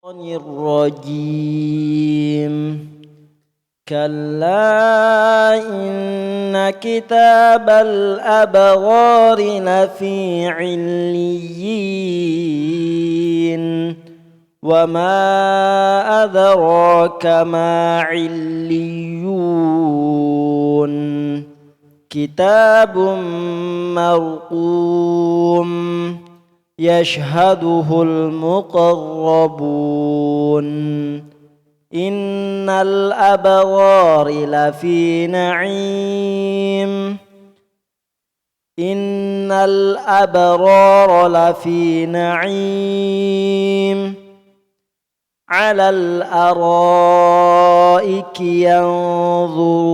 الرجيم كلا إن كتاب الأبرار لفي عليين وما أدراك ما عليون كتاب مرقوم يشهده المقربون إن الأبرار لفي نعيم إن الأبرار لفي نعيم على الأرائك ينظرون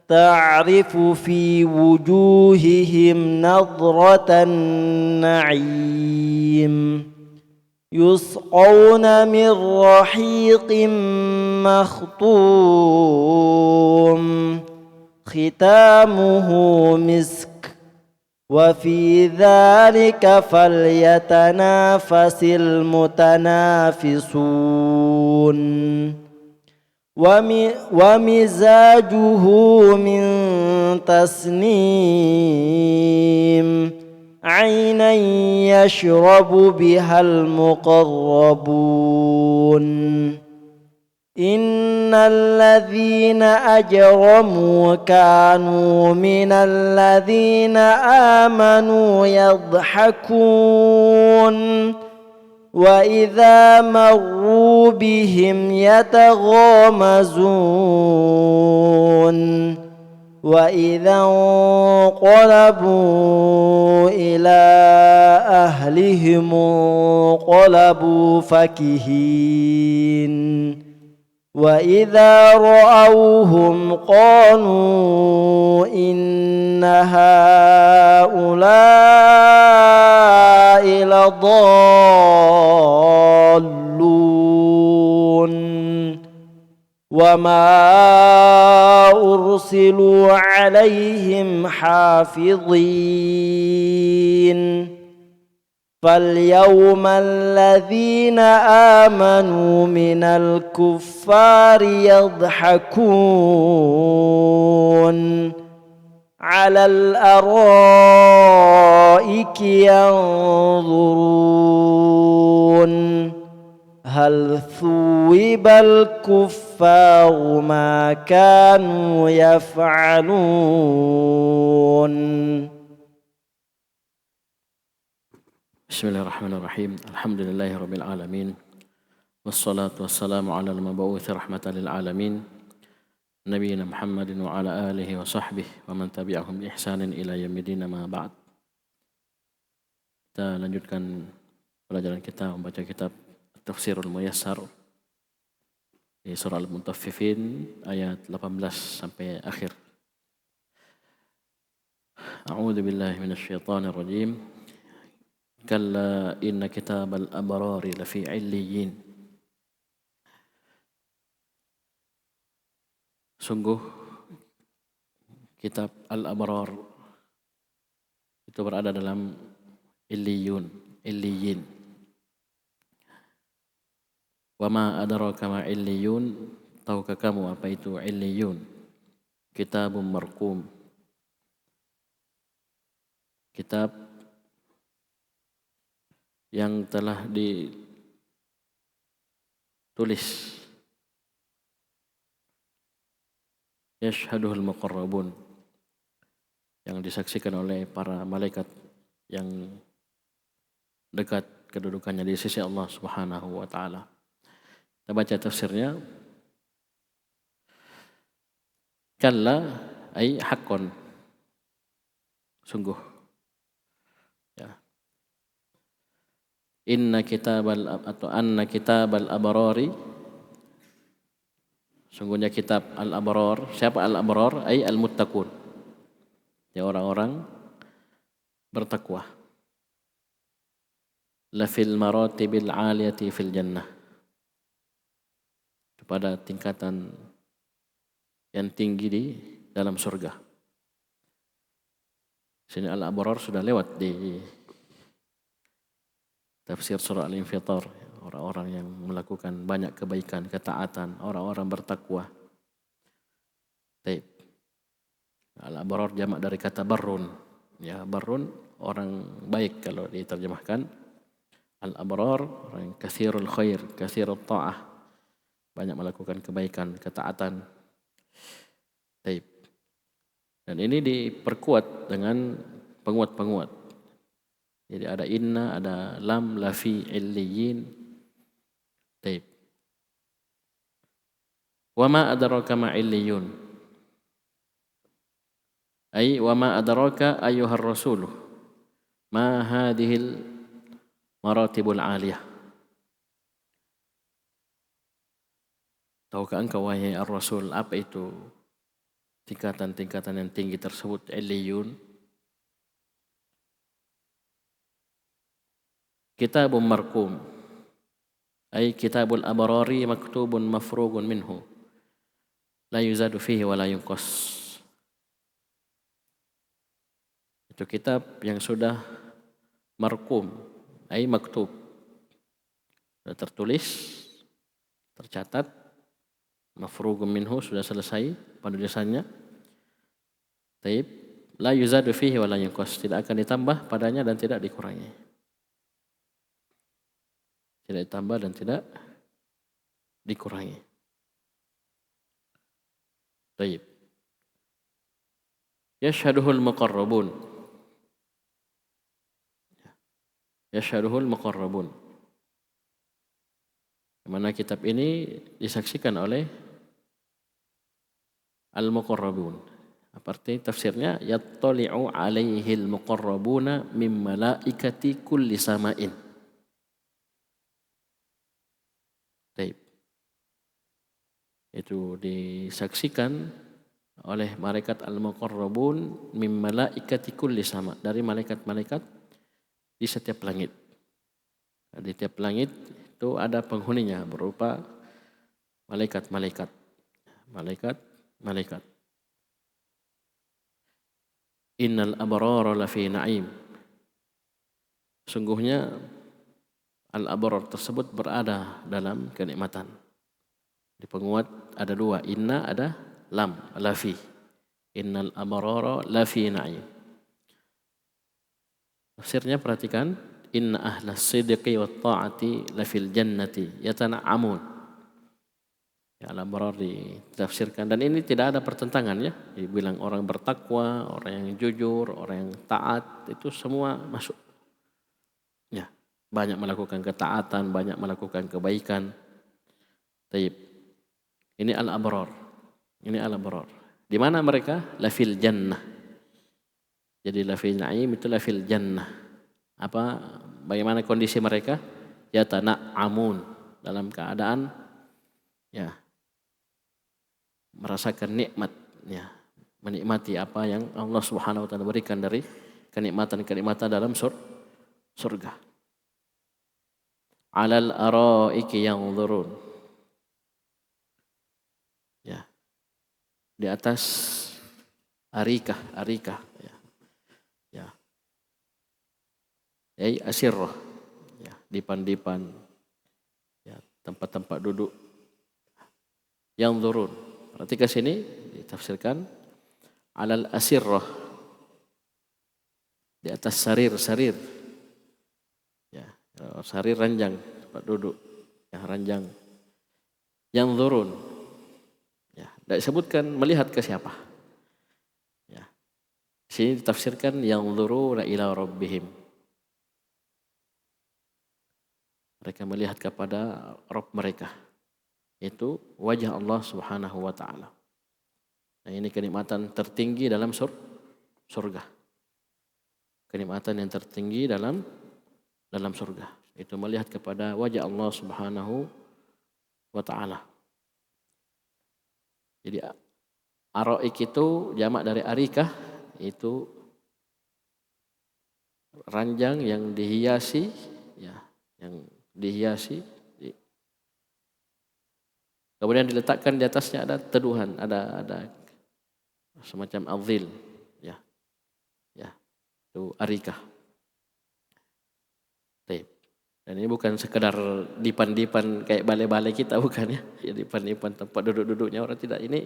تعرف في وجوههم نضرة النعيم يسقون من رحيق مختوم ختامه مسك وفي ذلك فليتنافس المتنافسون ومزاجه من تسنيم عينا يشرب بها المقربون إن الذين أجرموا كانوا من الذين آمنوا يضحكون وإذا مروا بهم يتغامزون وإذا انقلبوا إلى أهلهم انقلبوا فكهين وإذا رأوهم قالوا إن هؤلاء لضالون وما أرسلوا عليهم حافظين فاليوم الذين آمنوا من الكفار يضحكون على الأرائك ينظرون هل ثوب الكفار ما كانوا يفعلون. Bismillahirrahmanirrahim. Alhamdulillahirabbil alamin. Wassalatu wassalamu ala al-mab'uts rahmatan lil alamin. Nabiyina Muhammadin wa ala alihi wa sahbihi wa man tabi'ahum bi ihsanin ila yaumil ma ba'd. Kita lanjutkan pelajaran kita membaca kitab Tafsirul Muyassar di surah Al-Mutaffifin ayat 18 sampai akhir. A'udzu billahi minasyaitonir rajim. Kalla inna kitabal abrari lafi illiyin. Sungguh kitab al-abrar itu berada dalam illiyin. Wa ma adraka ma illiyun, tahukah kamu apa itu illiyun? Kitabun marqum. Kitab yang telah ditulis, yashhaduhul muqarrabun, yang disaksikan oleh para malaikat yang dekat kedudukannya di sisi Allah Subhanahu wa taala. Kita baca tafsirnya. Kalla ay haqqan, sungguh. Anna kitabal abrari, sungguhnya kitab al-abrar. Siapa al-abrar? Ay al-muttaqun, ya orang-orang bertakwa. Lafil maratibil aliyati fil jannah, kepada tingkatan yang tinggi di dalam surga. Sini al-abrar sudah lewat di tafsir surah Al-Infitar, orang-orang yang melakukan banyak kebaikan, ketaatan, orang-orang bertakwa. Taib. Al-abrar jamak dari kata barrun. Ya, barrun orang baik kalau diterjemahkan. Al-abrar orang yang katsirul khair, katsirut ta'ah, banyak melakukan kebaikan, ketaatan. Taib. Dan ini diperkuat dengan penguat-penguat. Jadi ada inna, ada lam, lafi, illiyin. Taib. Wa ma adraka ma illiyun. Ay wa ma adraka ayyuhar rasul. Ma hadhil maratibul aliyah. Tahukah engkau wahai ar-rasul apa itu tingkatan-tingkatan yang tinggi tersebut, illiyun? Kitabun marqum, ay kitabul abrari maktubun mafrugun minhu, la yuzadu fihi wa la yunqas. Itu kitab yang sudah marqum, ay maktub, sudah tertulis, tercatat, mafrugun minhu, sudah selesai penulisannya. Taib, la yuzadu fihi wa la yunqas, tidak akan ditambah padanya dan tidak dikurangi. Tidak ditambah dan tidak dikurangi. Taib. Yashhaduhul muqarrabun. Yashhaduhul muqarrabun. Di mana kitab ini disaksikan oleh al-muqarrabun. Arti tafsirnya yattali'u alaihil muqarrabuna min malaikati kulli sama'in. Taib. Itu disaksikan oleh malaikat al-muqarrabun min malaikati kulli sama, dari malaikat-malaikat di setiap langit. Di tiap langit itu ada penghuninya berupa malaikat-malaikat. Malaikat-malaikat. Innal abrara lafi na'im. Sungguhnya al-abrar tersebut berada dalam kenikmatan. Di penguat ada dua, inna ada lam, lafi. Innal abrara lafi na'im. Tafsirnya perhatikan, inna ahlas sidqi wat ta'ati lafil jannati yatana'amun. Ya, al-abrar ditafsirkan, dan ini tidak ada pertentangan ya. Dibilang orang bertakwa, orang yang jujur, orang yang taat, itu semua masuk. Ya. Banyak melakukan ketaatan, banyak melakukan kebaikan. Taib. Ini al-abrar. Ini al-abrar. Di mana mereka? Lafil jannah. Jadi lafil na'im itu lafil jannah. Bagaimana kondisi mereka? Yatana'amun, dalam keadaan ya merasakan nikmat, ya, menikmati apa yang Allah Subhanahu wa taala berikan dari kenikmatan-kenikmatan dalam surga. Alal araiki yanzurun. Ya. Di atas arikah ya. Ya. Ai asirrah. Ya, dipan-dipan. Ya, tempat-tempat duduk. Yanzurun. Berarti ke sini ditafsirkan alal asirrah. Di atas sarir. Ya. Sarir ranjang, tempat duduk, ya, ranjang. Yang turun, ya, tidak disebutkan melihat ke siapa. Ya. Sini ditafsirkan yang turun ila rabbihim. Mereka melihat kepada Rabb mereka. Itu wajah Allah Subhanahu wa taala. Nah, ini kenikmatan tertinggi dalam surga. Kenikmatan yang tertinggi dalam surga. Itu melihat kepada wajah Allah Subhanahu wa taala. Jadi araik itu jamak dari arikah, itu ranjang yang dihiasi, ya, yang dihiasi. Kemudian diletakkan di atasnya ada teduhan, ada semacam azil, ya. Ya. Itu arikah. Baik. Dan ini bukan sekedar dipan-dipan kayak balai-balai kita, bukan ya. Ya dipan-dipan tempat duduk-duduknya orang, tidak. Ini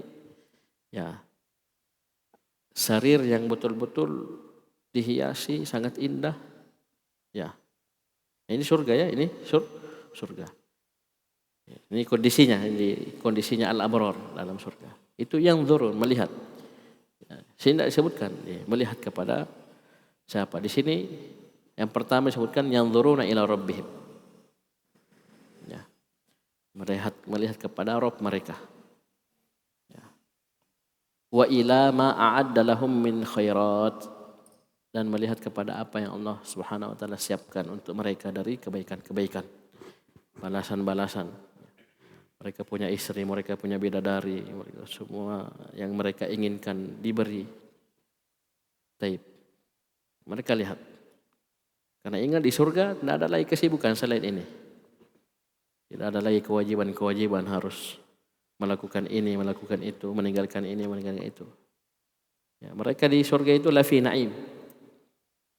ya sarir yang betul-betul dihiasi sangat indah. Ya. Ini surga ya, ini surga. Ini kondisinya al-abrar dalam surga. Itu yang zurun, melihat. Ya, sehingga disebutkan melihat kepada siapa? Di sini yang pertama disebutkan yang zuruna ila rabbihim. Ya. Melihat kepada Rabb mereka. Ya. Wa ila ma a'adda lahum min khairat, dan melihat kepada apa yang Allah Subhanahu wa taala siapkan untuk mereka dari kebaikan-kebaikan. Balasan-balasan. Mereka punya istri, mereka punya bidadari, semua yang mereka inginkan diberi. Taib. Mereka lihat. Karena ingat di surga tidak ada lagi kesibukan selain ini. Tidak ada lagi kewajiban-kewajiban harus melakukan ini, melakukan itu, meninggalkan ini, meninggalkan itu. Ya, mereka di surga itu lafi na'im.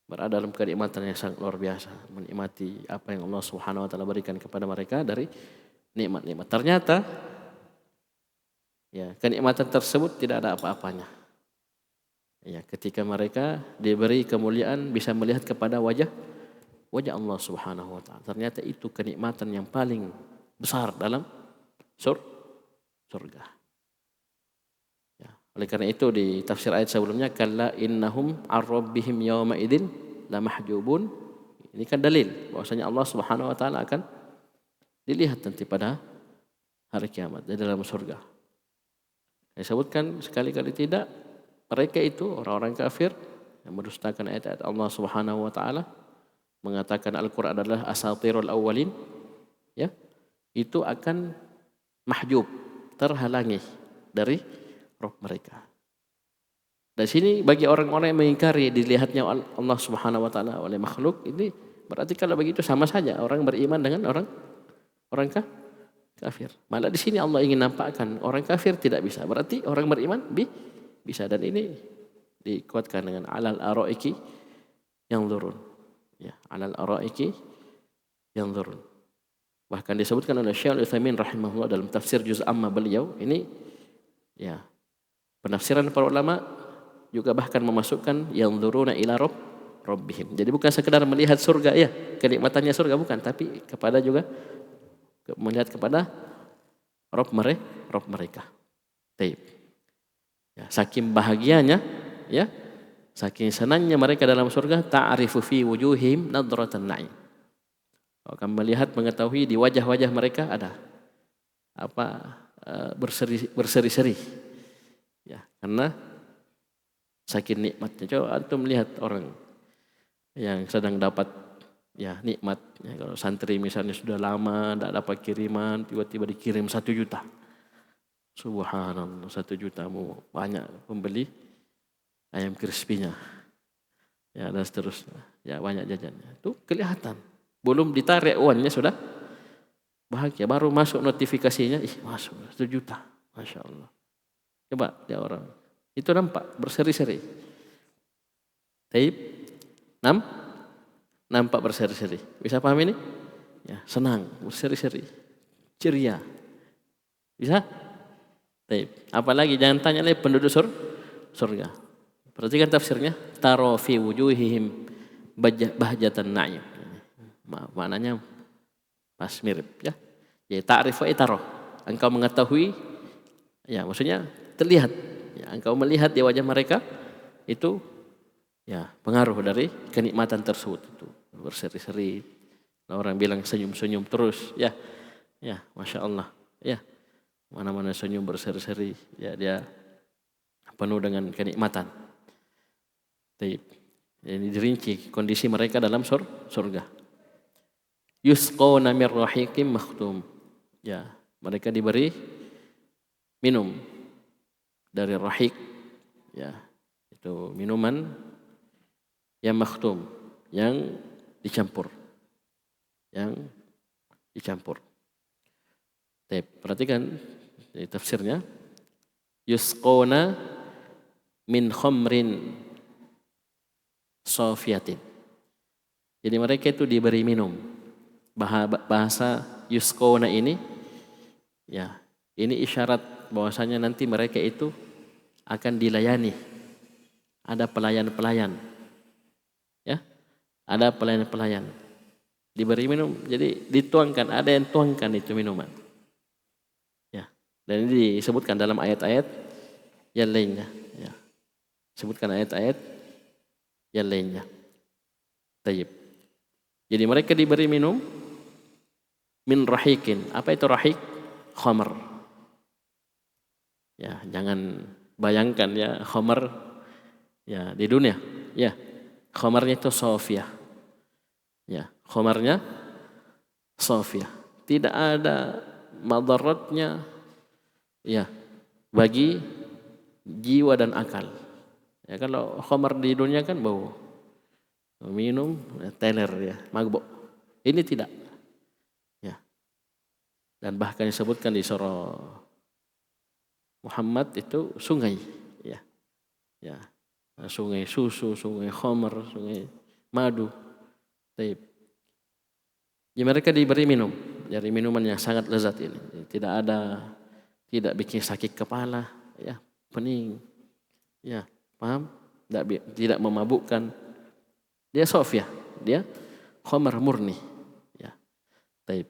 Berada dalam kenikmatan yang sangat luar biasa. Menikmati apa yang Allah Subhanahu wa taala berikan kepada mereka dari nikmat-nikmat. Ternyata ya, kenikmatan tersebut tidak ada apa-apanya. Ya, ketika mereka diberi kemuliaan bisa melihat kepada wajah Allah Subhanahu wa taala. Ternyata itu kenikmatan yang paling besar dalam surga. Ya, oleh karena itu di tafsir ayat sebelumnya kalla innahum ar-rabbihim yawma idzin la mahjubun. Ini kan dalil bahwasanya Allah Subhanahu wa taala akan dilihat nanti pada hari kiamat di dalam surga. Saya sebutkan sekali-kali tidak, mereka itu orang-orang kafir yang mendustakan ayat-ayat Allah Subhanahu wa taala, mengatakan Al-Qur'an adalah asatirul awwalin, ya, itu akan mahjub, terhalangi dari roh mereka. Dari sini bagi orang-orang yang mengingkari dilihatnya Allah Subhanahu wa taala oleh makhluk, ini berarti kalau begitu sama saja orang beriman dengan orang kafir. Malah di sini Allah ingin nampakkan orang kafir tidak bisa, berarti orang beriman bisa, dan ini dikuatkan dengan alal araiki yang turun. Ya, alal araiki yang turun. Bahkan disebutkan oleh Syekh Al-Utsaimin rahimahullah dalam tafsir juz amma beliau, ini ya penafsiran para ulama juga bahkan memasukkan yang turuna ila rabbihim. Jadi bukan sekedar melihat surga ya, kenikmatannya surga bukan, tapi kepada juga melihat kepada Rabb mereka. Taib. Ya, saking bahagianya, ya, saking senangnya mereka dalam surga, ta'rifu fi wujuhihim nadratan na'im. Akan melihat, mengetahui di wajah-wajah mereka ada berseri-seri. Ya, karena saking nikmatnya. Coba antum melihat orang yang sedang dapat ya nikmat. Ya, kalau santri misalnya sudah lama tidak dapat kiriman, tiba-tiba dikirim 1 juta. Subhanallah, 1 juta mau banyak pembeli ayam crispy-nya. Ya, dan seterusnya. Ya, banyak jajannya. Itu kelihatan. Belum ditarik uangnya sudah bahagia. Baru masuk notifikasinya, masuk 1 juta. Masya Allah. Coba dia orang. Itu nampak berseri-seri. Taib. Nampak berseri-seri. Bisa paham ini? Ya, senang, berseri-seri. Ceria. Bisa? Taib. Apalagi jangan tanya lagi penduduk surga. Perhatikan tafsirnya. Taro fi wujuhihim bahjatan na'im. Maknanya pas mirip ya. Ya ta'rif wa taro. Engkau mengetahui, ya maksudnya terlihat. Ya, engkau melihat di wajah mereka itu ya pengaruh dari kenikmatan tersebut itu berseri-seri. Orang bilang senyum-senyum terus, ya, masya Allah, ya, mana-mana senyum berseri-seri, ya dia penuh dengan kenikmatan. Ini dirinci kondisi mereka dalam surga. Yusqawna mir rahiqim makhtum. Ya, mereka diberi minum dari rahiq, ya, itu minuman yang makhtum, yang dicampur. Perhatikan tafsirnya. Yusqawna min khamrin safiyatin. Jadi mereka itu diberi minum bahasa yuskona ini, ya, ini isyarat bahwasanya nanti mereka itu akan dilayani. Ada pelayan-pelayan. Ya. Ada pelayan-pelayan. Diberi minum, jadi dituangkan, ada yang tuangkan itu minuman. Ya. Dan ini disebutkan dalam ayat-ayat yang lainnya, ya. Disebutkan ayat-ayat yang lainnya. Tayyib. Jadi mereka diberi minum min rahikin. Apa itu rahik? Khamr. Ya, jangan bayangkan ya khamr ya di dunia. Ya, khamarnya itu sofia. Ya, khamarnya sofia. Tidak ada madaratnya ya bagi jiwa dan akal. Ya, kalau khamar di dunia kan bau. Minum teler ya, mabuk. Ini tidak. Ya. Dan bahkan disebutkan di surah Muhammad itu sungai, ya. Ya. Sungai susu, sungai khamar, sungai madu. Taib. Ya, mereka diberi minum dari minuman yang sangat lezat ini. Tidak bikin sakit kepala, ya, pening. Ya, paham? Tidak memabukkan. Dia sofia, dia khamar murni. Ya. Taib.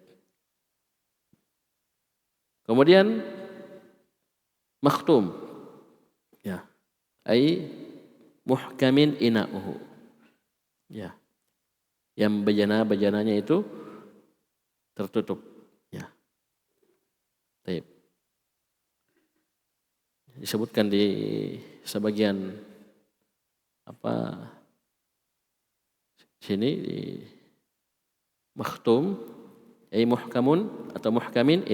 Kemudian makhtum. Ya. Ai muhkamin ina'uhu. Ya. Yang bejana-bejananya itu tertutup. Ya. Taib. Disebutkan di sebagian sini di makhtum ay muhkamun atau muhkamin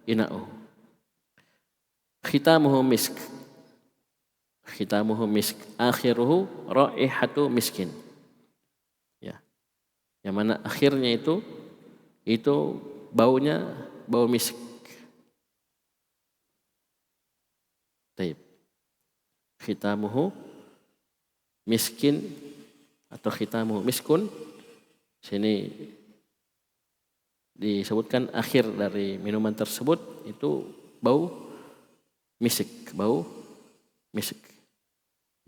ina'uhu. Khitamuhu misk. Khitamuhu misk. Akhiruhu raihatu miskin. Ya. Yang mana akhirnya itu baunya bau misk. Taib. Khitamuhu miskin atau khitamuhu miskun. Sini disebutkan akhir dari minuman tersebut itu bau misik, bau misik.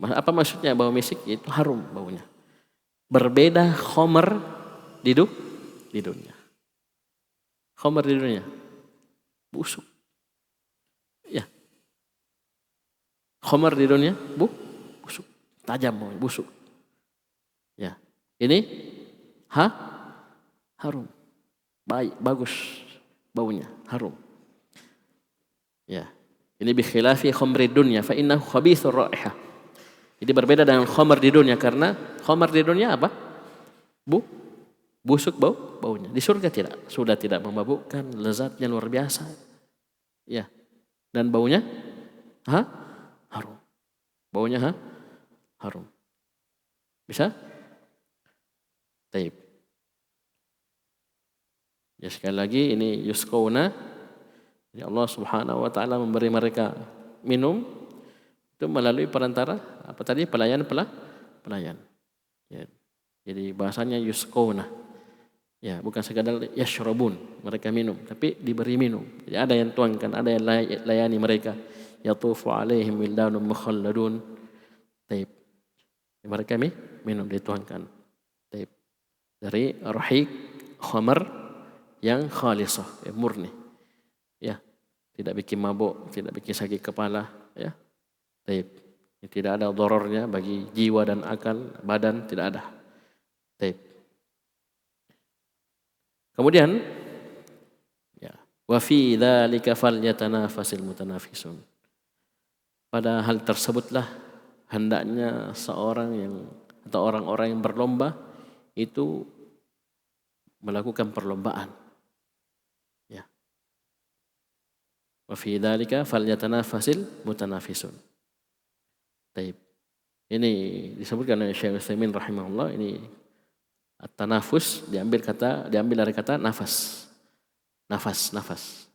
Apa maksudnya bau misik? Itu harum baunya. Berbeda khamar di dunia. Khamar di dunia busuk. Ya. Khamar di dunia busuk, tajam, busuk. Ya. Ini harum. Baik, bagus baunya, harum. Ya. Ini bi khilafi khamri dunya fa innahu khabithur raihah. Jadi berbeda dengan khamar di dunia karena khamar di dunia apa? Busuk baunya. Di surga tidak, sudah tidak memabukkan, lezatnya luar biasa. Ya. Dan baunya harum. Baunya harum. Bisa? Taib. Ya, sekali lagi ini yuskona. Jadi Allah Subhanahu wa taala memberi mereka minum itu melalui perantara apa tadi? Pelayan. Ya. Jadi bahasanya yuskona. Ya, bukan sekadar yashrabun, mereka minum, tapi diberi minum. Jadi ada yang tuangkan, ada yang layani mereka. Yatufu alaihim wildanun mukhalladun. Taib. Mereka minum dituangkan. Taib. Dari rahik khamar yang khalisah, ya, murni. Ya, tidak bikin mabuk, tidak bikin sakit kepala, ya. Taib. Tidak ada dorornya bagi jiwa dan akal, badan tidak ada. Taib. Kemudian ya, wa fi dzalika falyatanafasil mutanafisun. Pada hal tersebutlah hendaknya orang-orang yang berlomba itu melakukan perlombaan. Ya. Wa fi dzalika falyatanafasil mutanafisun. Taib. Ini disebutkan oleh Syekh Utsaimin rahimahullah, ini at-tanafus diambil dari kata nafas. Nafas.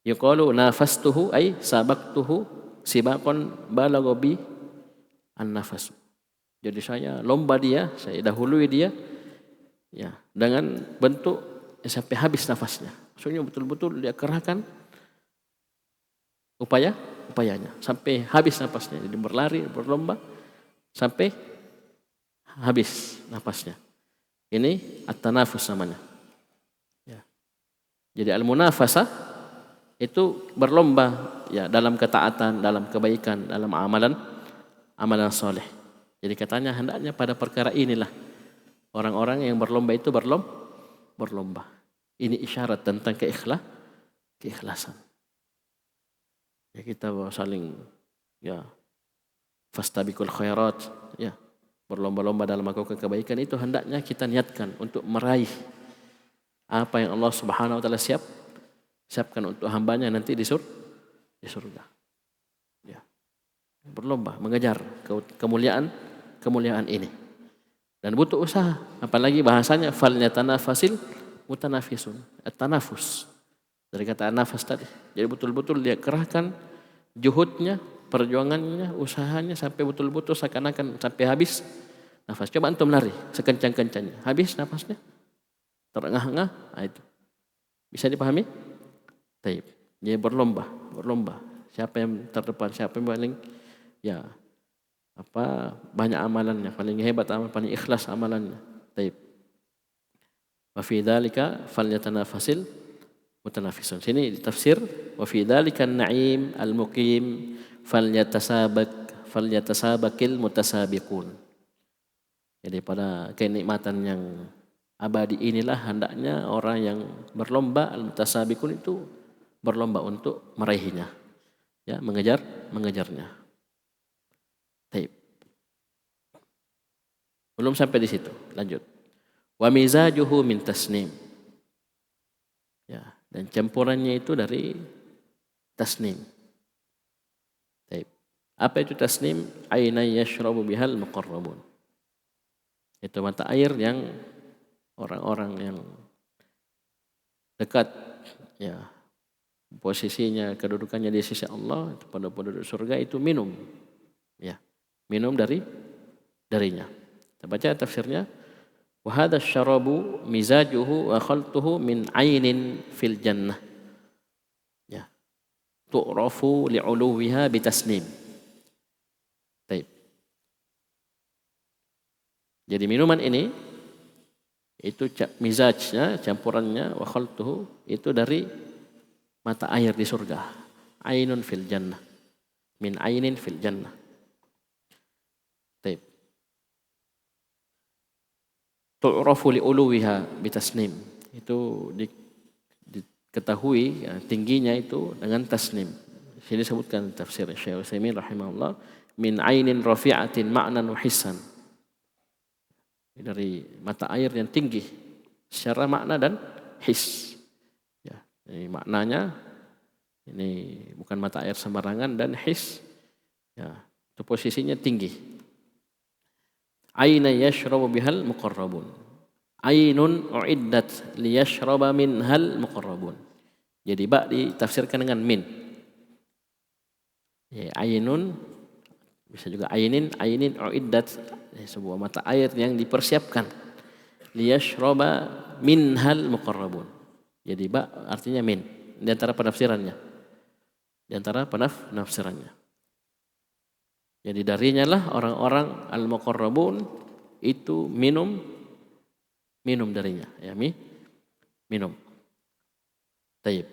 Yuqalu nafastuhu ay sabaqtuhu sibaqan balagha bi an-nafas. Jadi saya lomba dia, saya dahului dia ya dengan bentuk sampai habis nafasnya. Maksudnya betul-betul dia kerahkan upayanya sampai habis nafasnya. Jadi berlari, berlomba sampai habis nafasnya. Ini at-tanafus namanya. Ya. Jadi al-munafasah itu berlomba ya dalam ketaatan, dalam kebaikan, dalam amalan soleh. Jadi katanya hendaknya pada perkara inilah orang-orang yang berlomba itu berlomba. Ini isyarat tentang keikhlasan. Ya kita saling ya fastabiqul khairat ya berlomba-lomba dalam melakukan kebaikan itu hendaknya kita niatkan untuk meraih apa yang Allah Subhanahu wa taala siapkan untuk hambanya nanti di surga. Ya. Berlomba mengejar kemuliaan ini. Dan butuh usaha, apalagi bahasanya falyatanafasil mutanafisun. At-tanafus. Dari kata nafas tadi. Jadi betul-betul dia kerahkan juhudnya, perjuangannya, usahanya sampai betul-betul seakan-akan sampai habis nafas. Coba antum lari sekencang-kencangnya. Habis nafasnya. Terengah-engah, itu. Bisa dipahami? Taib. Dia berlomba. Siapa yang terdepan, siapa yang paling banyak amalannya, paling hebat amalan, paling ikhlas amalannya. Taib. Wa fi dzalika falyatanafasil mutanafisun. Sini ditafsir wa fi dzalika an-na'im al-muqim falyatasabakil mutasabiqun. Jadi pada kenikmatan yang abadi inilah hendaknya orang yang berlomba al-mutasabiqun itu berlomba untuk meraihnya. Ya, mengejarnya. Taib. Belum sampai di situ, lanjut. Wa mizajuhu min tasnim. Ya, dan campurannya itu dari tasnim. Taib. Apa itu tasnim? Aina yashrabu bihal muqarrabun. Itu mata air yang orang-orang yang dekat ya posisinya kedudukannya di sisi Allah pada penduduk surga itu minum. Ya, minum darinya. Kita baca tafsirnya. Wa hadha syarabu mizajuhu wa khaltuhu min ainin fil jannah. Ya. Tu'rafu li'uluwiha bitasnim. Baik. Jadi minuman ini itu mizajnya, campurannya wa khaltuhu itu dari mata air di surga. Ainun fil jannah. Min ainin fil jannah. Baik. Tu'rafu li'uluwiha bitasnim. Itu diketahui ya, tingginya itu dengan tasnim. Sini disebutkan tafsir Syekh Utsaimin rahimahullah min ainin rafi'atin ma'nan wa hissan. Dari mata air yang tinggi secara makna dan his. Ya, ini maknanya ini bukan mata air sembarangan dan his. Ya, itu posisinya tinggi. Aina yashrabu bihal muqarrabun. Ainun uiddat liyashraba minhal muqarrabun. Jadi ba ditafsirkan dengan min. Ya, ainun bisa juga ainin uiddat sebuah mata air yang dipersiapkan liyashraba minhal muqarrabun. Jadi ba artinya min di antara penafsirannya. Jadi darinya lah orang-orang al-muqarrabun itu minum darinya, ya minum. Taib.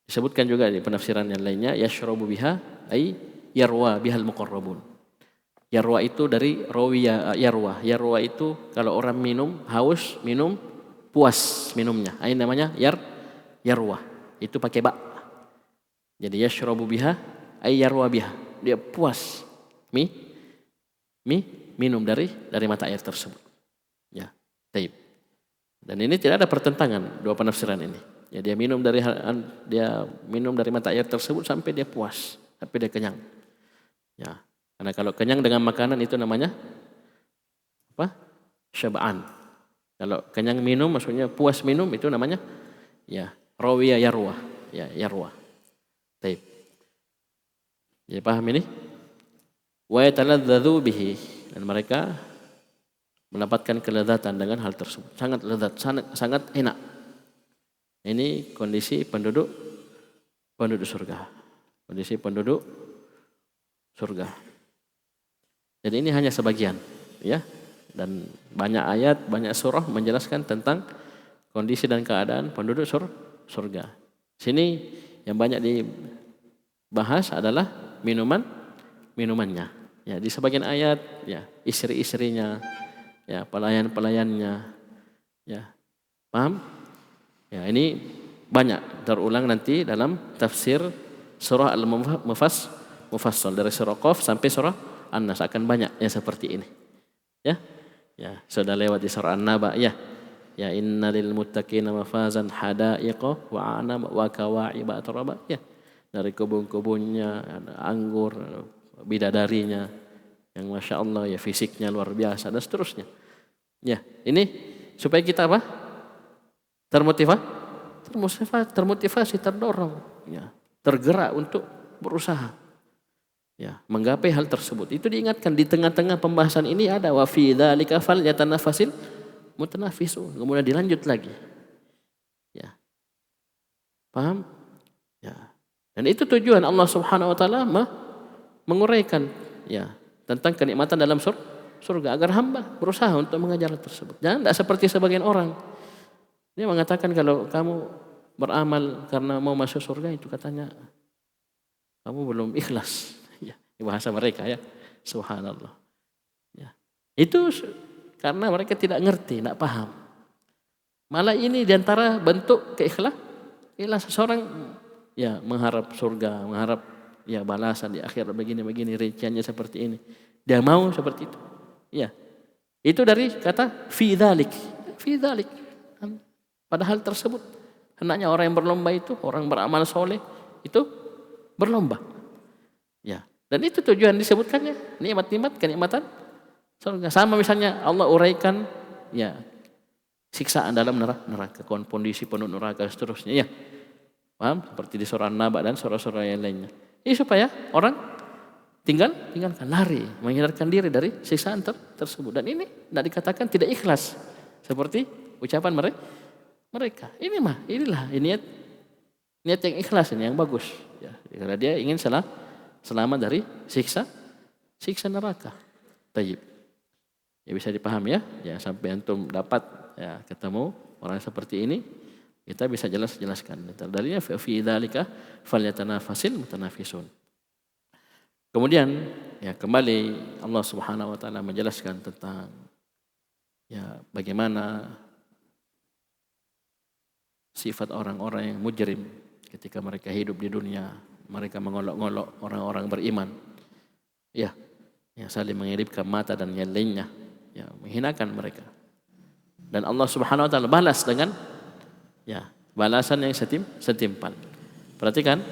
Disebutkan juga di penafsiran yang lainnya yashrabu biha ay yarwa bihal muqarrabun. Yarwa itu dari rawiya yarwa. Yarwa itu kalau orang minum haus, minum puas minumnya. Ini namanya yarwa. Itu pakai ba. Jadi yashrabu biha ay yarwa biha. Dia puas minum dari mata air tersebut. Ya, taib. Dan ini tidak ada pertentangan dua penafsiran ini. Ya, dia minum dari mata air tersebut sampai dia puas, sampai dia kenyang. Ya, karena kalau kenyang dengan makanan itu namanya apa? Syab'an. Kalau kenyang minum maksudnya puas minum itu namanya ya rawiya yarwa. Ya, yarwa. Taib. Jadi paham ini? Wa yataladzadzu bihi, dan mereka mendapatkan kelezatan dengan hal tersebut. Sangat lezat, sangat enak. Ini kondisi penduduk surga. Kondisi penduduk surga. Jadi ini hanya sebagian, ya. Dan banyak ayat, banyak surah menjelaskan tentang kondisi dan keadaan penduduk surga. Sini yang banyak dibahas adalah minumannya. Ya, di sebagian ayat, ya, istri-istrinya, ya, pelayan-pelayannya, ya, paham? Ya, ini banyak terulang nanti dalam tafsir surah Al-Mufassal dari surah Qaf sampai surah An-Nas akan banyak yang seperti ini. Ya, ya, sudah lewat di surah An-Naba, ya. Ya, innalil muttaqina mafazan hadaiqa wa anam wa kawa'iba atraba, ya. Dari kebun-kebunnya, ada anggur, bidadarinya yang masya Allah, ya, fisiknya luar biasa dan seterusnya. Ya, ini supaya kita apa? Termotivasi, terdorong, ya, tergerak untuk berusaha, ya, menggapai hal tersebut. Itu diingatkan di tengah-tengah pembahasan ini ada wa fi dzalika falyatanafasil mutanafisun. Kemudian dilanjut lagi, ya, paham? Ya, dan itu tujuan Allah Subhanahu Wa Taala menguraikan, ya, tentang kenikmatan dalam surga agar hamba berusaha untuk mengejar hal tersebut. Jangan tidak seperti sebagian orang. Dia mengatakan kalau kamu beramal karena mau masuk surga itu katanya kamu belum ikhlas. Ya, bahasa mereka, ya, subhanallah. Ya, itu karena mereka tidak ngerti, tidak paham. Malah ini diantara bentuk keikhlasan seseorang, ya, mengharap surga, mengharap, ya, balasan di akhirat begini rinciannya seperti ini. Dia mau seperti itu. Ya, itu dari kata fi dzalik. Padahal tersebut hendaknya orang yang berlomba itu orang beramal soleh itu berlomba. Ya, dan itu tujuan disebutkannya kenikmatan surga. Sama misalnya Allah uraikan, ya, siksaan dalam neraka, kondisi penuh neraka seterusnya, ya. Paham? Seperti di surah An-Naba dan surah-surah yang lainnya. Ini supaya orang tinggalkan, lari, menghindarkan diri dari siksaan tersebut. Dan ini tidak dikatakan tidak ikhlas seperti ucapan mereka. Inilah niat yang ikhlas, ini yang bagus, ya, karena dia ingin selamat dari siksa neraka. Tayyib. Ya, bisa dipaham, ya. Ya, sampai antum dapat, ya, ketemu orang seperti ini, kita bisa jelaskan. Dalilnya fi dzalika falyatanafasil mutanafisun. Kemudian, ya, kembali Allah Subhanahu Wa Taala menjelaskan tentang, ya, bagaimana sifat orang-orang yang mujrim ketika mereka hidup di dunia. Mereka mengolok-olok orang-orang beriman, ya, saling mengedipkan mata dan yang lainnya, ya, menghinakan mereka. Dan Allah Subhanahu Wa Taala balas dengan, ya, balasan yang setimpal. Perhatikan,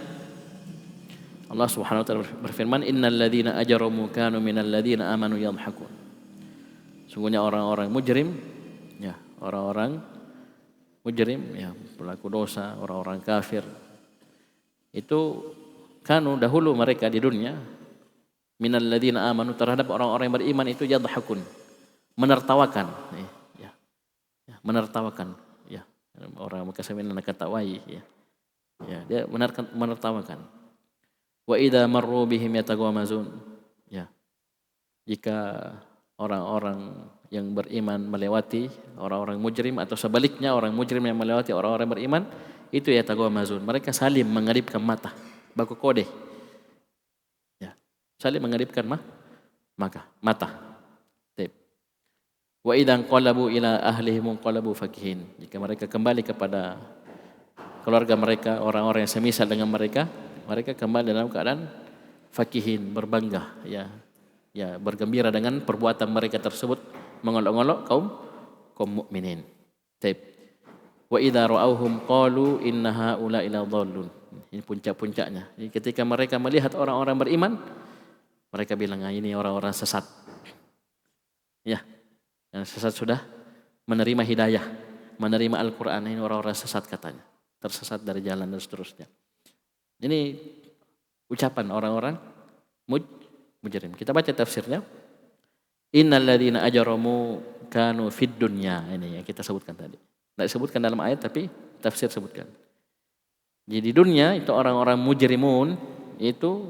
Allah Subhanahu Wa Taala berfirman, innal ladzina ajramu kanu minal ladzina amanu yadhhakun. Sungguhnya orang-orang mujrim, ya, orang-orang mujrim, ya, pelaku dosa, orang-orang kafir itu kanu dahulu mereka di dunia minal ladzina amanu, terhadap orang-orang yang beriman itu yadhhakun, menertawakan, ya, menertawakan, ya, orang Mekah nak ketawai, ya, dia menertawakan. Wa idza marru bihim yataghamazun, ya, jika orang-orang yang beriman melewati orang-orang mujrim, atau sebaliknya orang mujrim yang melewati orang-orang beriman, itu yataghamazun, mereka saling mengeripkan mata, baku kode, ya, saling mengeripkan mata. Wa idza qalabu ila ahlihim qalabu fakihin, jika mereka kembali kepada keluarga mereka, orang-orang yang semisal dengan mereka kembali dalam keadaan fakihin, berbangga, ya, bergembira dengan perbuatan mereka tersebut, mengolok-olok kaum mukminin. Taib. Wa idza ra'awhum qalu inna haula'i ladhallun. Ini puncak-puncaknya. Jadi ketika mereka melihat orang-orang beriman, mereka bilang, ini orang-orang sesat. Ya, yang sesat sudah menerima hidayah, menerima Al-Qur'an, ini orang-orang sesat katanya. Tersesat dari jalan dan seterusnya. Ini ucapan orang-orang mujrim. Kita baca tafsirnya. Innal ladzina ajramu kanu fid dunya. Ini yang kita sebutkan tadi. Tidak disebutkan dalam ayat tapi tafsir sebutkan. Jadi di dunia itu orang-orang mujrimun itu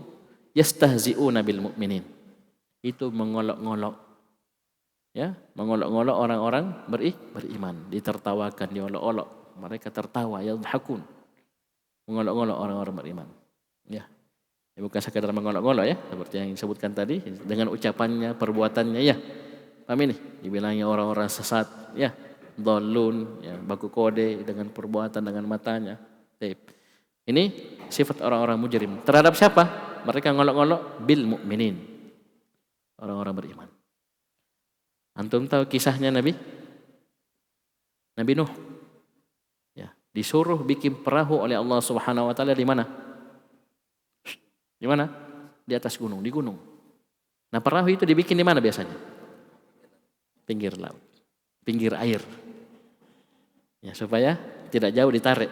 yastahzi'una bil mu'minin. Itu mengolok-ngolok, ya, mengolok-ngolok orang-orang beriman, ditertawakan, diolok-olok, mereka tertawa, yadhakun, mengolok-ngolok orang-orang beriman, ya. Bukan sekadar mengolok-ngolok, ya, seperti yang disebutkan tadi, dengan ucapannya, perbuatannya, ya. Paham ini? Dibilangnya orang-orang sesat, ya, dhalun, ya, baku kode dengan perbuatan, dengan matanya. Ini sifat orang-orang mujrim. Terhadap siapa? Mereka ngolok-ngolok bil mu'minin. Orang-orang beriman. Antum tahu kisahnya Nabi Nuh? Ya, disuruh bikin perahu oleh Allah Subhanahu wa taala di mana? Di mana? Di atas gunung, di gunung. Nah, perahu itu dibikin di mana biasanya? Pinggir laut, pinggir air. Ya, supaya tidak jauh ditarik.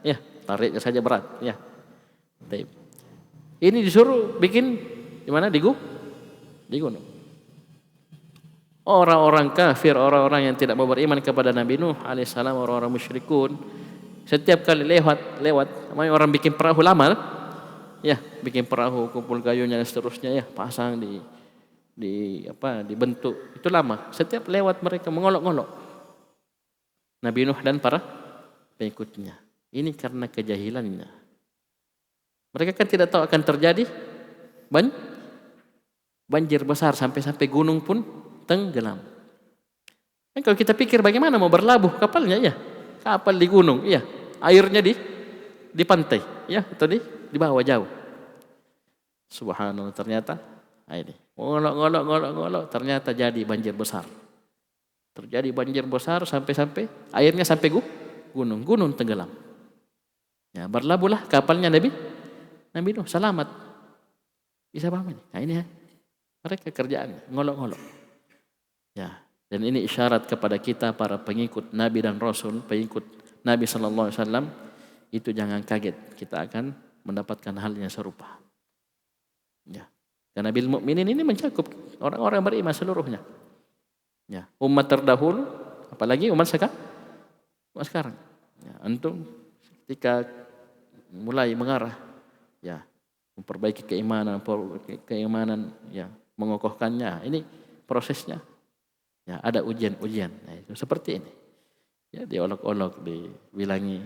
Ya, tariknya saja berat, ya. Baik. Ini disuruh bikin di mana? Di gunung. Orang-orang kafir, orang-orang yang tidak mau beriman kepada Nabi Nuh alaihissalam, orang-orang musyrikun, setiap kali lewat, namanya orang bikin perahu lama, ya, bikin perahu, kumpul kayunya dan seterusnya, ya, pasang dibentuk, itu lama. Setiap lewat mereka mengolok-ngolok Nabi Nuh dan para pengikutnya. Ini karena kejahilannya. Mereka kan tidak tahu akan terjadi banjir besar sampai gunung pun tenggelam. Kan kalau kita pikir bagaimana mau berlabuh kapalnya, ya, kapal di gunung, ya, airnya di pantai, ya, atau di bawah jauh. Subhanallah, ternyata ini ngolok ternyata jadi banjir besar. Terjadi banjir besar sampai airnya sampai gunung tenggelam. Ya, berlabuhlah kapalnya Nabi Nuh, selamat. Bisa paham ini? Nah, ini, ya. Mereka kerjaannya ngolok-ngolok. Ya, dan ini isyarat kepada kita para pengikut Nabi dan Rasul, pengikut Nabi sallallahu alaihi wasallam, itu jangan kaget, kita akan mendapatkan hal yang serupa. Ya. Karena bil mukminin ini mencakup orang-orang beriman seluruhnya. Ya, umat terdahulu, apalagi umat sekarang. Ya, antum ketika mulai mengarah, ya, memperbaiki keimanan, ya, mengokohkannya. Ini prosesnya. Ya, ada ujian-ujian. Nah, itu seperti ini. Ya, diolok-olok,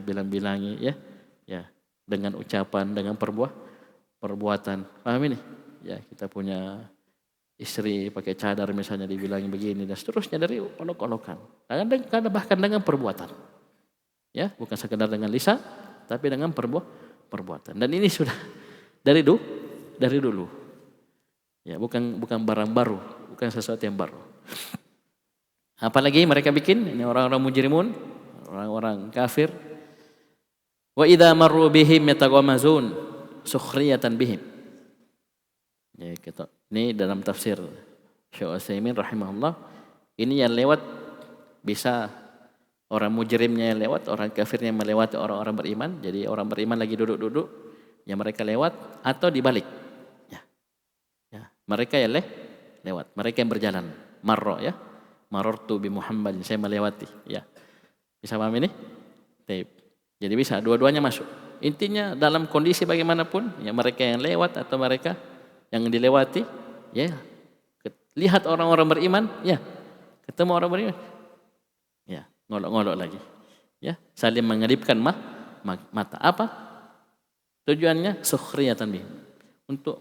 bilang-bilangi, ya. Ya, dengan ucapan, dengan perbuatan. Paham ini? Ya, kita punya istri pakai cadar misalnya dibilangi begini dan seterusnya, dari olok-olokan. Kadang bahkan dengan perbuatan. Ya, bukan sekedar dengan lisan, tapi dengan perbuatan. Dan ini sudah dari dulu. Ya, bukan barang baru, bukan sesuatu yang baru. Apalagi mereka bikin, ini orang-orang mujrimun, orang-orang kafir. Wa idza marru bihim yataghamazun sukhriyatan bihim. Ya, ini dalam tafsir Syekh Utsaimin rahimahullah, ini yang lewat bisa orang mujrimnya yang lewat, orang kafirnya melewati orang-orang beriman. Jadi orang beriman lagi duduk-duduk, ya mereka lewat, atau dibalik. Ya, mereka yang lewat, mereka yang berjalan. Marro, ya, marortu bi Muhammadin, saya melewati. Ya, bisa paham ini? Jadi bisa dua-duanya masuk. Intinya dalam kondisi bagaimanapun, ya mereka yang lewat atau mereka yang dilewati, ya, lihat orang-orang beriman, ya, ketemu orang beriman, ya, ngolok-ngolok lagi, ya, saling mengadipkan mata. Apa tujuannya? Sukhriyatan bihim, untuk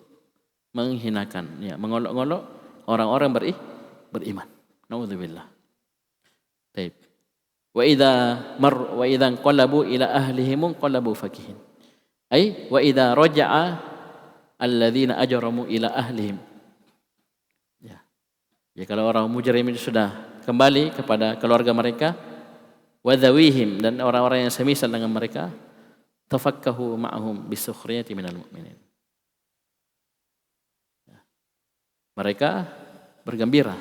menghinakan, ya, mengolok-ngolok orang-orang beriman. Naudzubillah. Baik. Wa idza qalabu ila ahlihim qalabu fakihin. Ai wa idza raja'a alladzina ajramu ila ahlihim. Ya. Ya, kalau orang mujrim itu sudah kembali kepada keluarga mereka, wa dzawihim, dan orang-orang yang semisal dengan mereka, tafakkahu ma'hum bisukhriyati minal mu'minin. Mereka bergembira,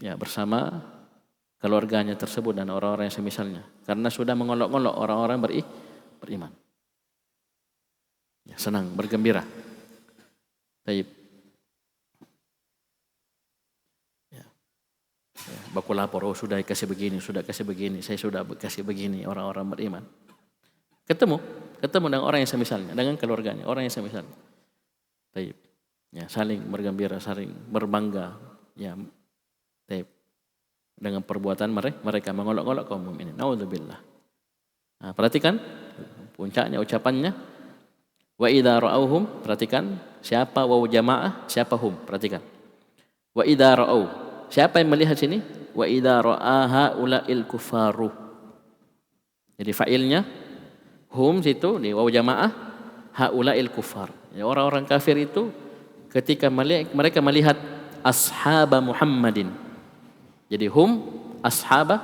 ya, bersama keluarganya tersebut dan orang-orang yang semisalnya, karena sudah mengolok-olok orang-orang beriman. Ya, senang, bergembira. Baik. Ya. Baku lapor, oh sudah kasih begini, saya sudah kasih begini orang-orang beriman. Ketemu dengan orang yang semisalnya, dengan keluarganya, orang yang semisalnya. Taib. Ya, saling bergembira, saling berbangga. Ya, taib. Dengan perbuatan mereka mengolok-olok kaum mukminin. Nauzubillah. Nah, perhatikan puncaknya ucapannya. Wa idza ra'auhum, perhatikan siapa waw jamaah, siapa hum, perhatikan. Wa idza ra'au, siapa yang melihat sini? Wa idza ra'a haula'il kufaru. Jadi fa'ilnya hum situ di waw jamaah, haula'il kufar. Ya, orang-orang kafir itu ketika mereka melihat ashaba Muhammadin. Jadi hum ashaba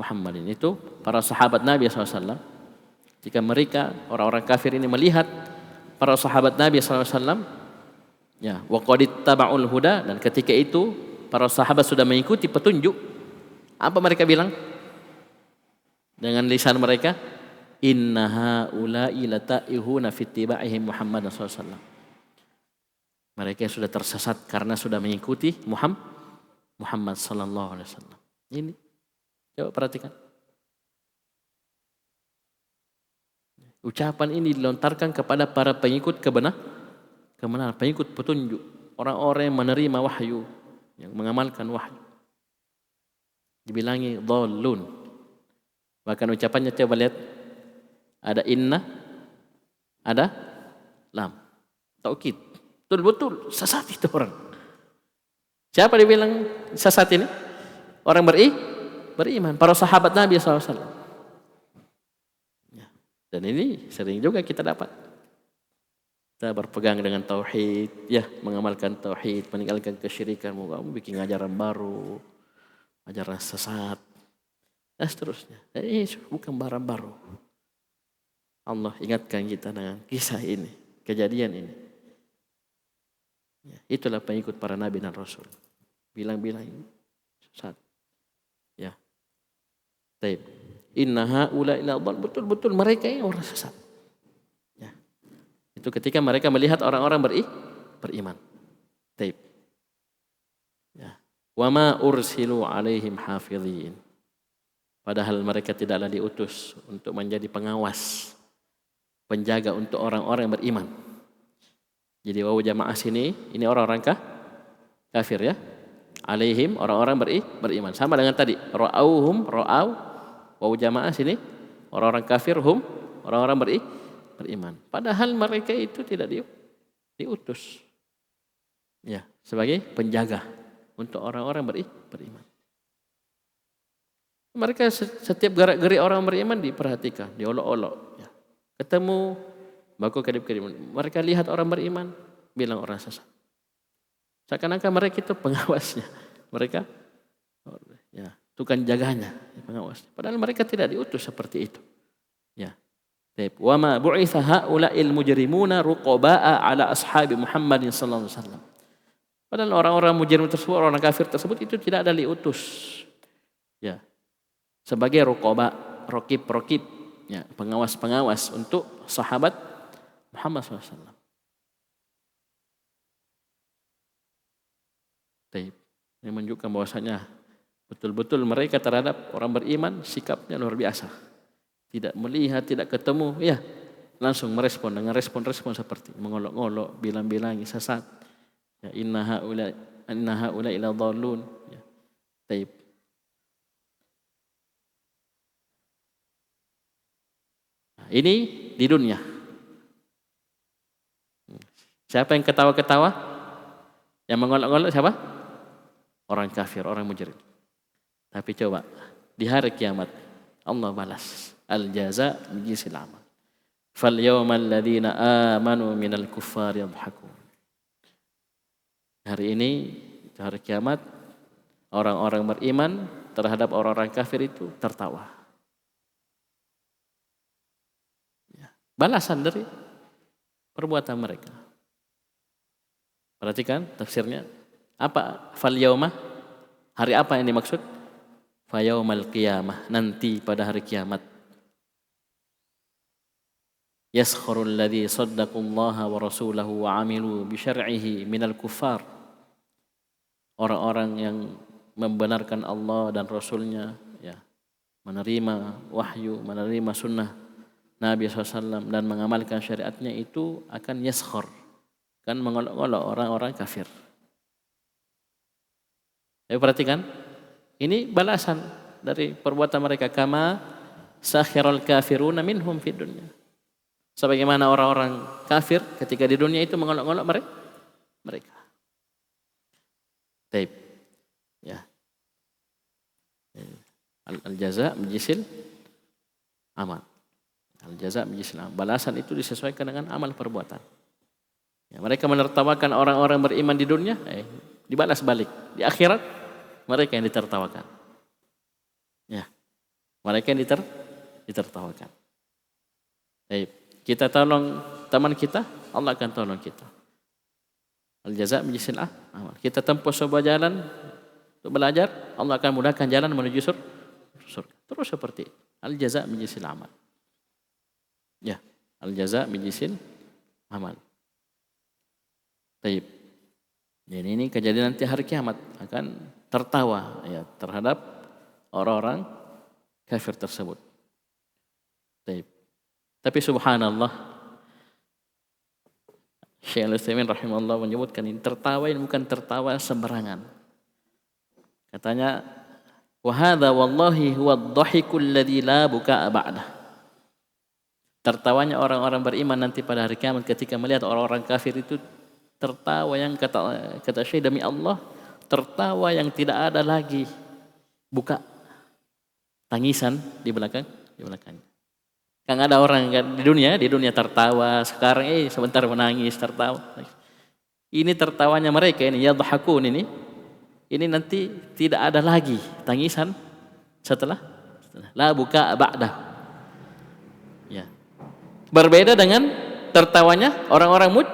Muhammadin, itu para sahabat Nabi SAW. Jika mereka orang-orang kafir ini melihat para sahabat Nabi SAW, ya, wa qad ittaba'ul huda, dan ketika itu para sahabat sudah mengikuti petunjuk, apa mereka bilang? Dengan lisan mereka, inna haula'i lata'ihuna fi ittiba'ihim Muhammad SAW. Mereka sudah tersesat karena sudah mengikuti Muhammad sallallahu alaihi wasallam. Ini coba perhatikan. Ucapan ini dilontarkan kepada para pengikut kebenaran, pengikut petunjuk, orang-orang yang menerima wahyu, yang mengamalkan wahyu. Dibilangi dhallun. Bahkan ucapannya coba lihat, ada inna, ada lam, taukid. Betul-betul sesat itu orang. Siapa dibilang sesat ini? Orang beriman, para sahabat Nabi SAW. Ya. Dan ini sering juga kita dapat. Kita berpegang dengan tauhid, ya, mengamalkan tauhid, meninggalkan kesyirikan, kamu bikin ajaran baru, ajaran sesat, dan seterusnya. Dan ini bukan barang baru. Allah ingatkan kita dengan kisah ini, kejadian ini. Ya, itulah pengikut para nabi dan rasul. Bilang-bilang sesat. Ya. Taib. Inna haula ila dhal, betul-betul mereka ini orang sesat. Ya. Itu ketika mereka melihat orang-orang beriman. Taib. Ya. Wa ma ursilu alaihim hafidhin. Padahal mereka tidaklah diutus untuk menjadi pengawas, penjaga untuk orang-orang yang beriman. Jadi waw jamaah sini, ini orang-orang kafir, ya. Alaihim, orang-orang beriman. Sama dengan tadi, ra'auhum, ra'au, waw jamaah sini, orang-orang kafir, hum, orang-orang beriman. Padahal mereka itu tidak diutus, ya, sebagai penjaga untuk orang-orang beriman. Mereka setiap gerak-gerik orang beriman diperhatikan, diolok-olok, ya. Ketemu baku kedip-kedip. Mereka lihat orang beriman, bilang orang sesat. Seakan-akan mereka itu pengawasnya. Mereka, ya, tukang jaganya, pengawasnya. Padahal mereka tidak diutus seperti itu. Ya. Wa ma bu'itsa haula'il mujrimuna ruqaba'a ala ashabi Muhammadin sallallahu alaihi wasallam. Padahal orang-orang mujrim tersebut, orang kafir tersebut itu tidak ada diutus. Ya. Sebagai ruqaba, raqib, ya, pengawas-pengawas untuk sahabat Muhammad SAW. Ini menunjukkan bahwasanya betul-betul mereka terhadap orang beriman sikapnya luar biasa. Tidak melihat, tidak ketemu, ya, langsung merespon dengan respon-respon seperti mengolok-olok, bilang-bilangi sesat. Ya, inna haula ila dhallun. Ya. Taib. Nah, ini di dunia. Siapa yang ketawa-ketawa? Yang mengolok-olok siapa? Orang kafir, orang musyrik. Tapi coba di hari kiamat Allah balas al-jaza min jinsil amal. Fal yawmal ladzina amanu minal kuffari yadhhakun. Hari ini, hari kiamat, orang-orang beriman terhadap orang-orang kafir itu tertawa. Ya. Balasan dari perbuatan mereka. Perhatikan tafsirnya. Apa fal yauma? Hari apa yang dimaksud? Fa yaumal qiyamah, nanti pada hari kiamat. Yaskharul ladzi saddaqallaha wa rasulahu wa amilu bi syar'ihi minal kuffar. Orang-orang yang membenarkan Allah dan Rasulnya, ya, menerima wahyu, menerima sunnah Nabi SAW dan mengamalkan syariatnya, itu akan yaskhar, kan mengolok-olok orang-orang kafir. Perhatikan, ini balasan dari perbuatan mereka. Kama sakhiral kafiruna minhum fid dunya. Sebagaimana orang-orang kafir ketika di dunia itu mengolok-olok mereka. Taib. Ya. Al-jaza min amal. Al-jaza min amal. Balasan itu disesuaikan dengan amal perbuatan. Ya, mereka menertawakan orang-orang beriman di dunia, dibalas balik di akhirat, mereka yang ditertawakan. Ya, mereka yang ditertawakan. Baik, kita tolong teman kita, Allah akan tolong kita. Al-jaza' min jinsil amal. Kita tempuh sebuah jalan untuk belajar, Allah akan mudahkan jalan menuju surga. Terus seperti al-jaza' min jinsil amal. Ya, al-jaza' min jinsil amal. Baik. Jadi ini kejadian nanti hari kiamat akan tertawa, ya, terhadap orang-orang kafir tersebut. Tapi subhanallah, Syekh Al-Utsaimin rahimahullah menyebutkan ini tertawa ini bukan tertawa sembarangan. Katanya, wa hadza wallahi huwa ad-dhahikul ladzi la bukaa ba'dah. Tertawanya orang-orang beriman nanti pada hari kiamat ketika melihat orang-orang kafir itu tertawa yang kata Syekh, demi Allah, tertawa yang tidak ada lagi buka, tangisan di belakangnya. Kan ada orang kan di dunia tertawa, sekarang sebentar menangis, tertawa. Ini tertawanya mereka ini, yadhakun ini nanti tidak ada lagi tangisan setelah la buka ba'dah. Ya. Berbeda dengan tertawanya orang-orang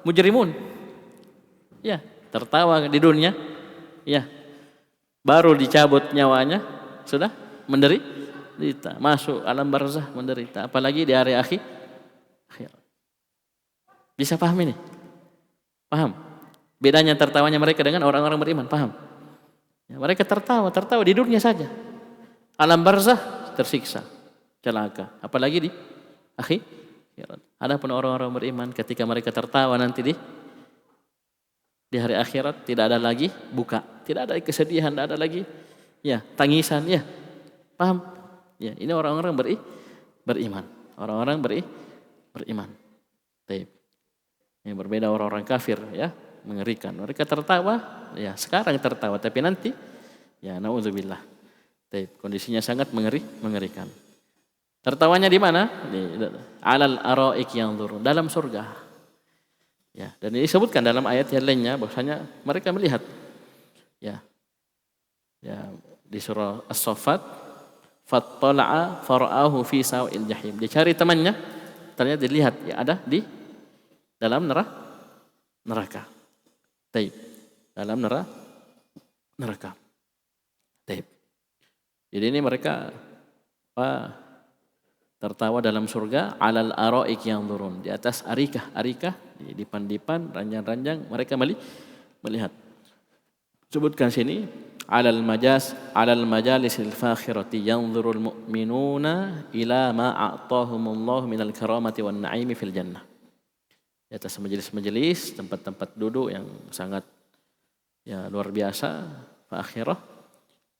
mujrimun. Ya, tertawa di dunia. Ya. Baru dicabut nyawanya sudah menderita, masuk alam barzah menderita, apalagi di hari akhir. Bisa paham ini? Paham? Bedanya tertawanya mereka dengan orang-orang beriman, paham? Ya, mereka tertawa di dunia saja. Alam barzah tersiksa, celaka, apalagi di akhir. Adapun orang-orang beriman ketika mereka tertawa nanti di hari akhirat tidak ada lagi buka, tidak ada kesedihan, tidak ada lagi ya tangisan, ya. Paham? Ya, ini orang-orang beriman. Orang-orang beriman. Baik. Yang berbeda orang-orang kafir, ya, mengerikan. Mereka tertawa, ya, sekarang tertawa, tapi nanti ya naudzubillah. Baik, kondisinya sangat mengerikan. Tertawanya di mana? Alal araik yang turun, dalam surga. Ya, dan ini disebutkan dalam ayat yang lainnya bahwasanya mereka melihat, ya, di surah As-Saffat, fattala'a fara'ahu fi sawil jahim. Dia cari temannya, ternyata dilihat, ya, ada di dalam neraka. Taib. Dalam neraka. Taib. Jadi ini mereka tertawa dalam surga, alal araik yang turun, di atas arikah, di dipan-dipan, ranjang-ranjang, mereka melihat. Sebutkan sini, alal majalisil fakhirati yanzurul mu'minuna ila ma a'tahumullahu minal karamati wan na'imi fil jannah. Di atas majelis-majelis, tempat-tempat duduk yang sangat, ya, luar biasa, fakhirah,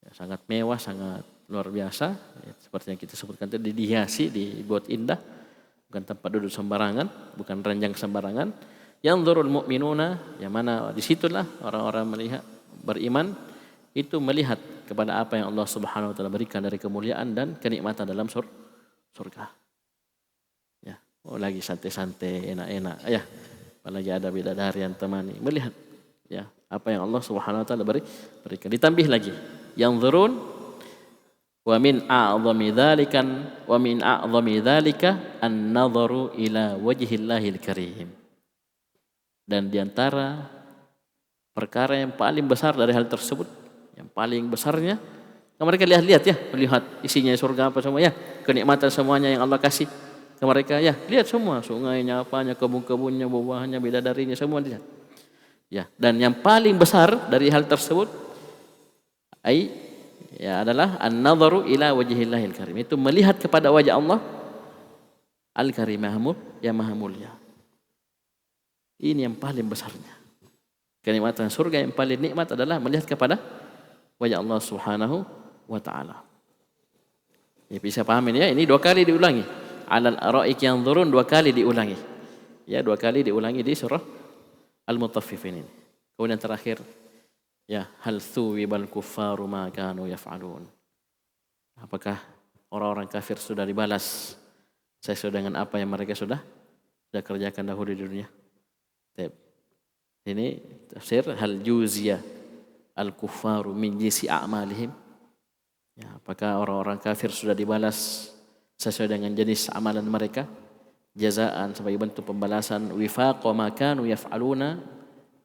ya, sangat mewah, sangat luar biasa, ya, seperti yang kita sebutkan tadi, dihiasi, dibuat indah, bukan tempat duduk sembarangan, bukan ranjang sembarangan. Yanzurul mu'minuna, yang mana disitulah orang-orang beriman itu melihat kepada apa yang Allah Subhanahu wa taala berikan dari kemuliaan dan kenikmatan dalam surga. Ya, lagi santai-santai, enak-enak, ya. Apalagi ada bidadari yang temani, melihat, ya, apa yang Allah Subhanahu wa taala berikan. Ditambah lagi, yanzurun wa min a'zami dzalika an-nadharu ila wajhillahil karim. Dan diantara perkara yang paling besar dari hal tersebut, yang paling besarnya, mereka lihat-lihat, ya, melihat isinya surga apa semua, ya, kenikmatan semuanya yang Allah kasih ke mereka, ya, lihat semua, sungainya, apanya, kebun-kebunnya, buah-buahnya, bidadarinya, semua lihat. Ya, dan yang paling besar dari hal tersebut Ai ya adalah an-nadharu ila wajhillahil karim. Itu melihat kepada wajah Allah al-karim yang maha mulia. Ini yang paling besarnya. Kenikmatan surga yang paling nikmat adalah melihat kepada wajah Allah Subhanahu wa taala. Ya, bisa pahamin ya, ini 2 kali diulangi. Alal araik yanzurun 2 kali diulangi. Ya, 2 kali diulangi di surah Al-Mutaffifin ini. Kemudian terakhir ya, hal thuwibal kuffaru ma kanu yaf'alun. Apakah orang-orang kafir sudah dibalas sesuai dengan apa yang mereka sudah kerjakan dahulu di dunia? Ini tafsir hal juziyah al-kuffaru min jinsi a'malihim. Ya, apakah orang-orang kafir sudah dibalas sesuai dengan jenis amalan mereka? Jazaan sebagai bentuk pembalasan wifaq ma kanu yaf'aluna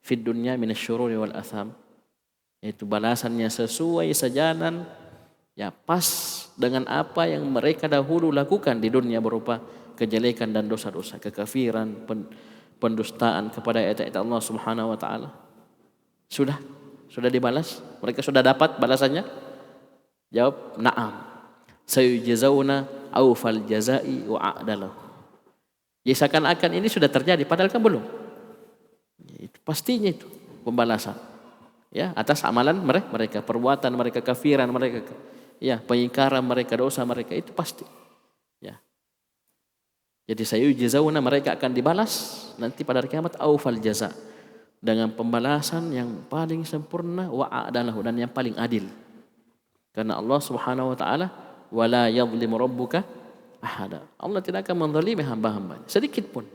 fid dunya minasyururi wal atham. Itu balasannya sesuai sejalan ya pas dengan apa yang mereka dahulu lakukan di dunia berupa kejelekan dan dosa-dosa, kekafiran, pendustaan kepada ayat-ayat Allah Subhanahu wa taala. Sudah dibalas? Mereka sudah dapat balasannya? Jawab, na'am. Sayujzauna awfal jazai wa a'dalahu. Ya seakan-akan ini sudah terjadi padahal kan belum. Itu pastinya itu pembalasan. Ya, atas amalan mereka, perbuatan mereka, kafiran mereka, ya, pengingkaran mereka, dosa mereka itu pasti. Ya. Jadi sayujzauna mereka akan dibalas nanti pada hari kiamat awfal jaza dengan pembalasan yang paling sempurna wa a'dalahu dan yang paling adil. Karena Allah Subhanahu wa taala wala yadhlimu rabbuka ahada. Allah tidak akan menzalimi hamba-hambanya sedikit pun.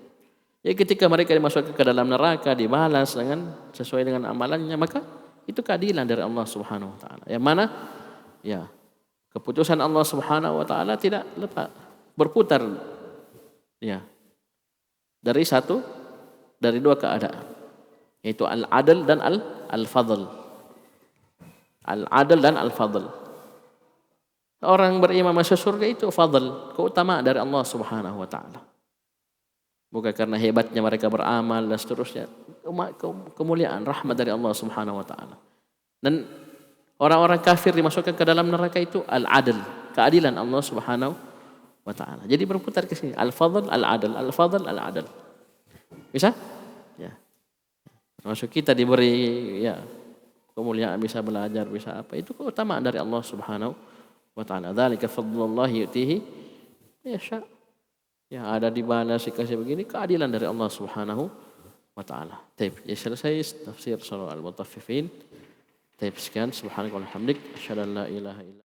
Ya, ketika mereka dimasukkan ke dalam neraka dibalas dengan sesuai dengan amalannya, maka itu keadilan dari Allah Subhanahu wa taala. Yang mana ya keputusan Allah Subhanahu wa taala tidak lepas berputar ya dari 2 keadaan, yaitu al-adl dan al-fadl. Al-adl dan al-fadl. Orang beriman masuk surga itu fadl, keutamaan dari Allah Subhanahu wa taala. Bukan karena hebatnya mereka beramal dan seterusnya, kemuliaan rahmat dari Allah Subhanahu wa taala. Dan orang-orang kafir dimasukkan ke dalam neraka itu al-adl, keadilan Allah Subhanahu wa taala. Jadi berputar ke sini, al-fadl, al-adl, al-fadl, al-adl. Bisa? Ya. Termasuk kita diberi ya kemuliaan, bisa belajar, bisa apa, itu keutamaan dari Allah Subhanahu wa taala. Dzalika fadlullah yu'tihi yasha. Ya, ada dibalas dikasih begini, keadilan dari Allah Subhanahu wa taala. Baik, ya selesai tafsir surah Al-Mutaffifin. Baik, sekian subhanakallahumma hamdik asyhadu an la ilaha illa